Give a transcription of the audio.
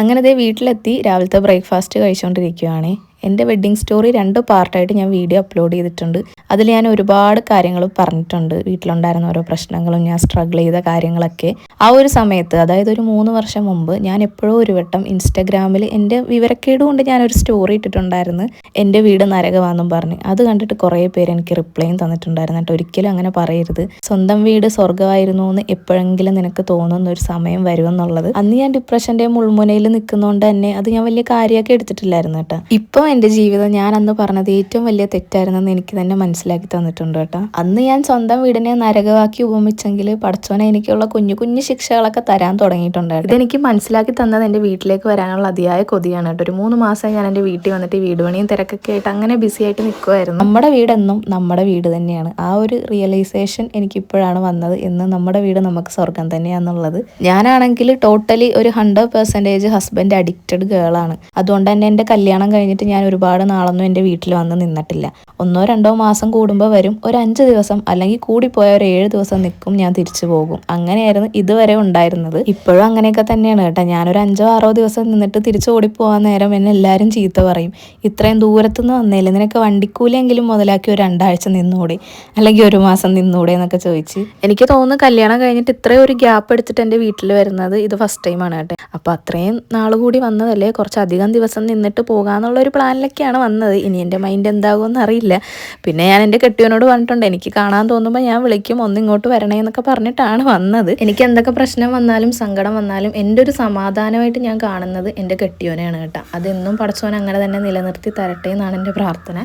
അങ്ങനെ ദേ വീട്ടിലെത്തി രാവിലത്തെ ബ്രേക്ക്ഫാസ്റ്റ് കഴിച്ചുകൊണ്ടിരിക്കുകയാണ്. എൻ്റെ വെഡ്ഡിങ് സ്റ്റോറി 2 പാർട്ടായിട്ട് ഞാൻ വീഡിയോ അപ്ലോഡ് ചെയ്തിട്ടുണ്ട്. അതിൽ ഞാൻ ഒരുപാട് കാര്യങ്ങൾ പറഞ്ഞിട്ടുണ്ട്. വീട്ടിലുണ്ടായിരുന്ന ഓരോ പ്രശ്നങ്ങളും ഞാൻ സ്ട്രഗിൾ ചെയ്ത കാര്യങ്ങളൊക്കെ. ആ ഒരു സമയത്ത് അതായത് ഒരു 3 വർഷം മുമ്പ് ഞാൻ എപ്പോഴോ ഒരു വട്ടം ഇൻസ്റ്റാഗ്രാമിൽ എൻ്റെ വിവരക്കേട് കൊണ്ട് ഞാനൊരു സ്റ്റോറി ഇട്ടിട്ടുണ്ടായിരുന്നു. എൻ്റെ വീട് നരകമാണെന്നും പറഞ്ഞ്. അത് കണ്ടിട്ട് കുറേ പേര് എനിക്ക് റിപ്ലൈയും തന്നിട്ടുണ്ടായിരുന്നു കേട്ടോ. ഒരിക്കലും അങ്ങനെ പറയരുത്. സ്വന്തം വീട് സ്വർഗ്ഗമായിരുന്നു എന്ന് എപ്പോഴെങ്കിലും നിനക്ക് തോന്നുന്ന ഒരു സമയം വരുമെന്നുള്ളത്. അന്ന് ഞാൻ ഡിപ്രഷൻ്റെ മുൾമുനയിൽ നിൽക്കുന്നതുകൊണ്ട് തന്നെ അത് ഞാൻ വലിയ കാര്യമൊക്കെ എടുത്തിട്ടില്ലായിരുന്നു കേട്ടോ. ഇപ്പോൾ എൻ്റെ ജീവിതം ഞാൻ അന്ന് പറഞ്ഞത് ഏറ്റവും വലിയ തെറ്റായിരുന്നെന്ന് എനിക്ക് തന്നെ മനസ്സിലാക്കി തന്നിട്ടുണ്ട് കേട്ടോ. അന്ന് ഞാൻ സ്വന്തം വീടിനെ നരകമാക്കി ഉപമിച്ചെങ്കിൽ പടച്ചോനെ എനിക്കുള്ള കുഞ്ഞു കുഞ്ഞു ശിക്ഷകളൊക്കെ തരാൻ തുടങ്ങിയിട്ടുണ്ടായിരുന്നു. ഇതെനിക്ക് മനസ്സിലാക്കി തന്നത് എൻ്റെ വീട്ടിലേക്ക് വരാനുള്ള അതിയായ കൊതിയാണ് കേട്ടോ. ഒരു 3 മാസം ഞാൻ എൻ്റെ വീട്ടിൽ വന്നിട്ട് വീട് പണിയും തിരക്കൊക്കെ ആയിട്ട് അങ്ങനെ ബിസി ആയിട്ട് നിൽക്കുമായിരുന്നു. നമ്മുടെ വീടെന്നും നമ്മുടെ വീട് തന്നെയാണ്. ആ ഒരു റിയലൈസേഷൻ എനിക്കിപ്പോഴാണ് വന്നത്. എന്ന് നമ്മുടെ വീട് നമുക്ക് സ്വർഗം തന്നെയാണെന്നുള്ളത്. ഞാനാണെങ്കിൽ ടോട്ടലി ഒരു 100% ഹസ്ബൻഡ് അഡിക്റ്റഡ് ഗേളാണ്. അതുകൊണ്ട് തന്നെ എൻ്റെ കല്യാണം കഴിഞ്ഞിട്ട് ഞാൻ ഒരുപാട് നാളൊന്നും എൻ്റെ വീട്ടിൽ വന്ന് നിന്നിട്ടില്ല. 1-2 മാസം കൂടുമ്പോൾ വരും. ഒരു 5 ദിവസം അല്ലെങ്കിൽ കൂടിപ്പോയ ഒരു 7 ദിവസം നിൽക്കും, ഞാൻ തിരിച്ചു പോകും. അങ്ങനെയായിരുന്നു ഇതുവരെ ഉണ്ടായിരുന്നത്. ഇപ്പോഴും അങ്ങനെയൊക്കെ തന്നെയാണ് കേട്ടോ. ഞാനൊരു 5-6 ദിവസം നിന്നിട്ട് തിരിച്ചു ഓടിപ്പോകാൻ നേരം എന്നെ എല്ലാവരും ചീത്ത പറയും. ഇത്രയും ദൂരത്തുനിന്ന് വന്നേല്ലേ, നിനക്ക് വണ്ടിക്കൂലിയെങ്കിലും മുതലാക്കി ഒരു 2 ആഴ്ച നിന്നൂടെ, അല്ലെങ്കിൽ 1 മാസം നിന്നൂടെ എന്നൊക്കെ ചോദിച്ച്. എനിക്ക് തോന്നുന്നു കല്യാണം കഴിഞ്ഞിട്ട് ഇത്രയും ഒരു ഗ്യാപ്പ് എടുത്തിട്ട് എൻ്റെ വീട്ടിൽ വരുന്നത് ഇത് ഫസ്റ്റ് ടൈമാണ് കേട്ടോ. അപ്പോൾ അത്രയും നാൾ കൂടി വന്നതല്ലേ, കുറച്ചധികം ദിവസം നിന്നിട്ട് പോകാമെന്നുള്ളൊരു പ്ലാനിലൊക്കെയാണ് വന്നത്. ഇനി എൻ്റെ മൈൻഡ് എന്താകുമെന്ന് അറിയില്ല. പിന്നെ ഞാൻ എൻ്റെ കെട്ടിയവനോട് പറഞ്ഞിട്ടുണ്ട്, എനിക്ക് കാണാൻ തോന്നുമ്പോൾ ഞാൻ വിളിക്കും, ഒന്ന് ഇങ്ങോട്ട് വരണേ എന്നൊക്കെ പറഞ്ഞിട്ടാണ് വന്നത്. എനിക്ക് എന്തൊക്കെ പ്രശ്നം വന്നാലും സങ്കടം വന്നാലും എൻ്റെ ഒരു സമാധാനമായിട്ട് ഞാൻ കാണുന്നത് എൻ്റെ കെട്ടിയവനെയാണ് കേട്ടോ. അതെന്നും പടച്ചോൻ അങ്ങനെ തന്നെ നിലനിർത്തി തരട്ടെ എന്നാണ് എൻ്റെ പ്രാർത്ഥന.